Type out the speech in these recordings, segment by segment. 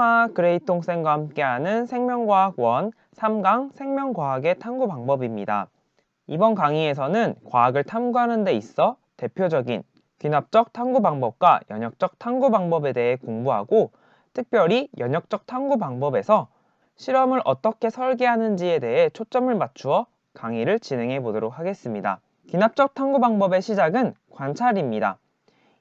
안녕하, 그레이통쌤과 함께하는 생명과학 1 3강 생명과학의 탐구 방법입니다. 이번 강의에서는 과학을 탐구하는 데 있어 대표적인 귀납적 탐구 방법과 연역적 탐구 방법에 대해 공부하고, 특별히 연역적 탐구 방법에서 실험을 어떻게 설계하는지에 대해 초점을 맞추어 강의를 진행해 보도록 하겠습니다. 귀납적 탐구 방법의 시작은 관찰입니다.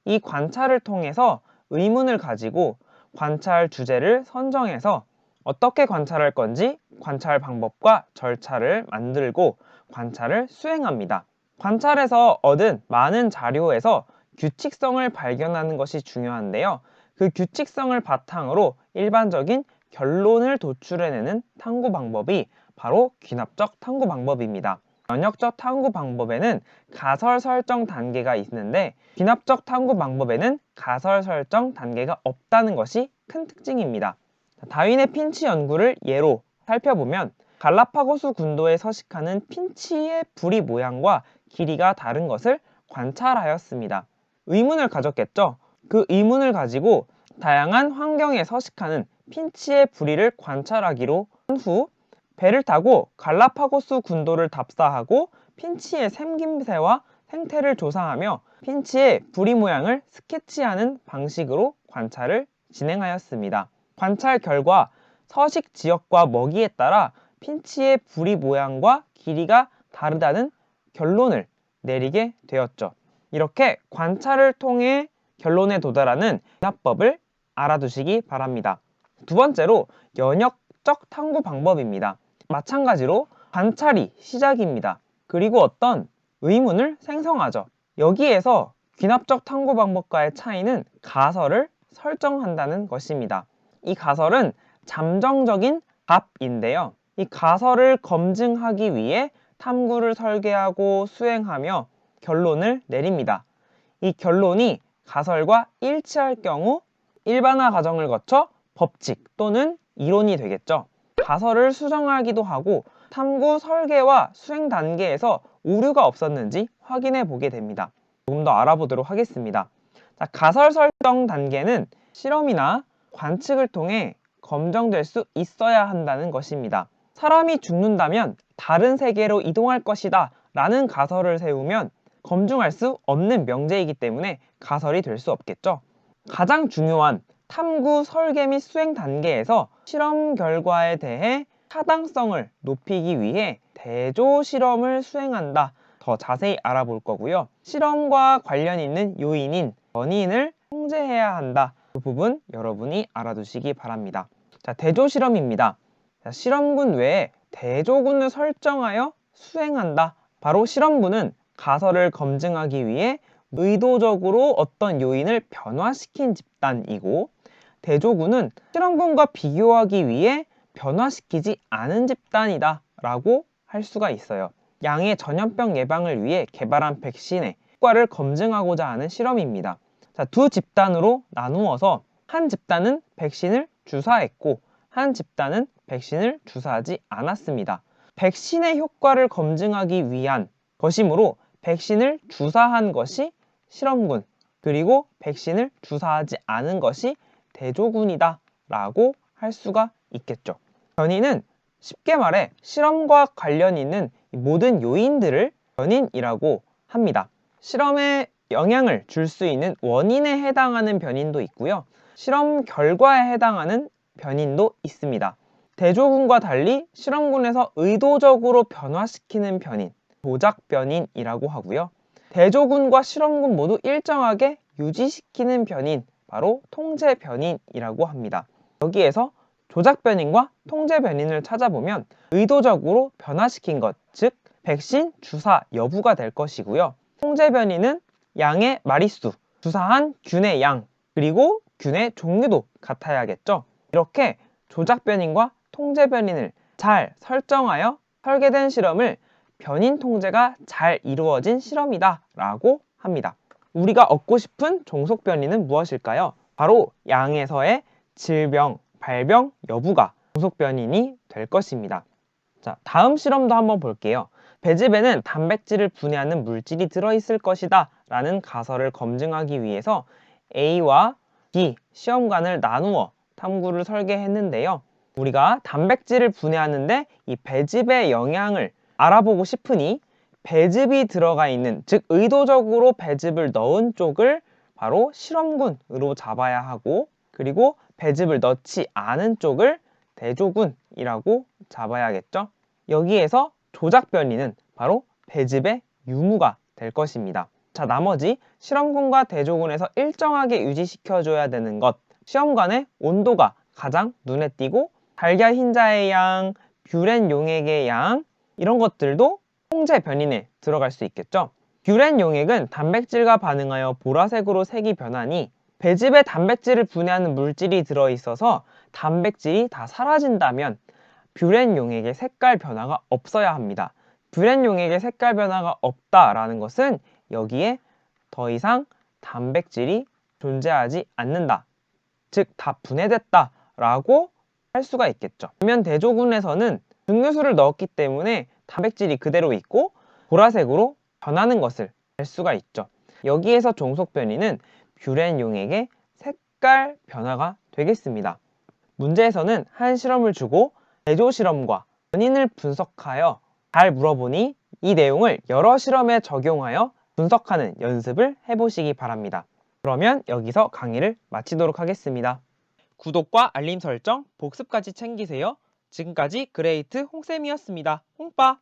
이 관찰을 통해서 의문을 가지고 관찰 주제를 선정해서 어떻게 관찰할 건지 관찰 방법과 절차를 만들고 관찰을 수행합니다. 관찰에서 얻은 많은 자료에서 규칙성을 발견하는 것이 중요한데요. 그 규칙성을 바탕으로 일반적인 결론을 도출해내는 탐구 방법이 바로 귀납적 탐구 방법입니다. 연역적 탐구 방법에는 가설 설정 단계가 있는데, 귀납적 탐구 방법에는 가설 설정 단계가 없다는 것이 큰 특징입니다. 다윈의 핀치 연구를 예로 살펴보면 갈라파고스 군도에 서식하는 핀치의 부리 모양과 길이가 다른 것을 관찰하였습니다. 의문을 가졌겠죠. 그 의문을 가지고 다양한 환경에 서식하는 핀치의 부리를 관찰하기로 한 후 배를 타고 갈라파고스 군도를 답사하고 핀치의 생김새와 생태를 조사하며 핀치의 부리 모양을 스케치하는 방식으로 관찰을 진행하였습니다. 관찰 결과 서식 지역과 먹이에 따라 핀치의 부리 모양과 길이가 다르다는 결론을 내리게 되었죠. 이렇게 관찰을 통해 결론에 도달하는 귀납법을 알아두시기 바랍니다. 두 번째로 연역적 탐구 방법입니다. 마찬가지로 관찰이 시작입니다. 그리고 어떤 의문을 생성하죠. 여기에서 귀납적 탐구 방법과의 차이는 가설을 설정한다는 것입니다. 이 가설은 잠정적인 값인데요. 이 가설을 검증하기 위해 탐구를 설계하고 수행하며 결론을 내립니다. 이 결론이 가설과 일치할 경우 일반화 과정을 거쳐 법칙 또는 이론이 되겠죠. 가설을 수정하기도 하고 탐구 설계와 수행 단계에서 오류가 없었는지 확인해 보게 됩니다. 조금 더 알아보도록 하겠습니다. 자, 가설 설정 단계는 실험이나 관측을 통해 검증될 수 있어야 한다는 것입니다. 사람이 죽는다면 다른 세계로 이동할 것이다 라는 가설을 세우면 검증할 수 없는 명제이기 때문에 가설이 될 수 없겠죠. 가장 중요한 탐구 설계 및 수행 단계에서 실험 결과에 대해 타당성을 높이기 위해 대조 실험을 수행한다. 더 자세히 알아볼 거고요. 실험과 관련 있는 요인인 원인을 통제해야 한다. 그 부분 여러분이 알아두시기 바랍니다. 자, 대조 실험입니다. 자, 실험군 외에 대조군을 설정하여 수행한다. 바로 실험군은 가설을 검증하기 위해 의도적으로 어떤 요인을 변화시킨 집단이고, 대조군은 실험군과 비교하기 위해 변화시키지 않은 집단이다 라고 할 수가 있어요. 양의 전염병 예방을 위해 개발한 백신의 효과를 검증하고자 하는 실험입니다. 자, 두 집단으로 나누어서 한 집단은 백신을 주사했고 한 집단은 백신을 주사하지 않았습니다. 백신의 효과를 검증하기 위한 것이므로 백신을 주사한 것이 실험군, 그리고 백신을 주사하지 않은 것이 대조군이다 라고 할 수가 있겠죠. 변이는 쉽게 말해 실험과 관련 있는 모든 요인들을 변인이라고 합니다. 실험에 영향을 줄 수 있는 원인에 해당하는 변인도 있고요. 실험 결과에 해당하는 변인도 있습니다. 대조군과 달리 실험군에서 의도적으로 변화시키는 변인, 조작 변인이라고 하고요. 대조군과 실험군 모두 일정하게 유지시키는 변인, 바로 통제 변인이라고 합니다. 여기에서 조작 변인과 통제 변인을 찾아보면 의도적으로 변화시킨 것, 즉 백신 주사 여부가 될 것이고요. 통제 변인은 양의 마리수, 주사한 균의 양, 그리고 균의 종류도 같아야겠죠. 이렇게 조작 변인과 통제 변인을 잘 설정하여 설계된 실험을 변인 통제가 잘 이루어진 실험이다 라고 합니다. 우리가 얻고 싶은 종속 변이는 무엇일까요? 바로 양에서의 질병, 발병 여부가 종속 변인이 될 것입니다. 자, 다음 실험도 한번 볼게요. 배즙에는 단백질을 분해하는 물질이 들어있을 것이다 라는 가설을 검증하기 위해서 A와 B 시험관을 나누어 탐구를 설계했는데요. 우리가 단백질을 분해하는데 이 배즙의 영향을 알아보고 싶으니 배즙이 들어가 있는, 즉 의도적으로 배즙을 넣은 쪽을 바로 실험군으로 잡아야 하고, 그리고 배즙을 넣지 않은 쪽을 대조군이라고 잡아야겠죠. 여기에서 조작 변이는 바로 배즙의 유무가 될 것입니다. 자, 나머지 실험군과 대조군에서 일정하게 유지시켜줘야 되는 것, 시험관의 온도가 가장 눈에 띄고 달걀 흰자의 양, 뷰렌 용액의 양, 이런 것들도 통제 변인에 들어갈 수 있겠죠. 뷰렌 용액은 단백질과 반응하여 보라색으로 색이 변하니 배즙에 단백질을 분해하는 물질이 들어있어서 단백질이 다 사라진다면 뷰렌 용액의 색깔 변화가 없어야 합니다. 뷰렌 용액의 색깔 변화가 없다라는 것은 여기에 더 이상 단백질이 존재하지 않는다, 즉 다 분해됐다 라고 할 수가 있겠죠. 반면 대조군에서는 증류수를 넣었기 때문에 단백질이 그대로 있고 보라색으로 변하는 것을 알 수가 있죠. 여기에서 종속 변이는 뷰렌 용액의 색깔 변화가 되겠습니다. 문제에서는 한 실험을 주고 대조 실험과 원인을 분석하여 잘 물어보니 이 내용을 여러 실험에 적용하여 분석하는 연습을 해보시기 바랍니다. 그러면 여기서 강의를 마치도록 하겠습니다. 구독과 알림 설정, 복습까지 챙기세요. 지금까지 그레이트 홍쌤이었습니다. 홍빠!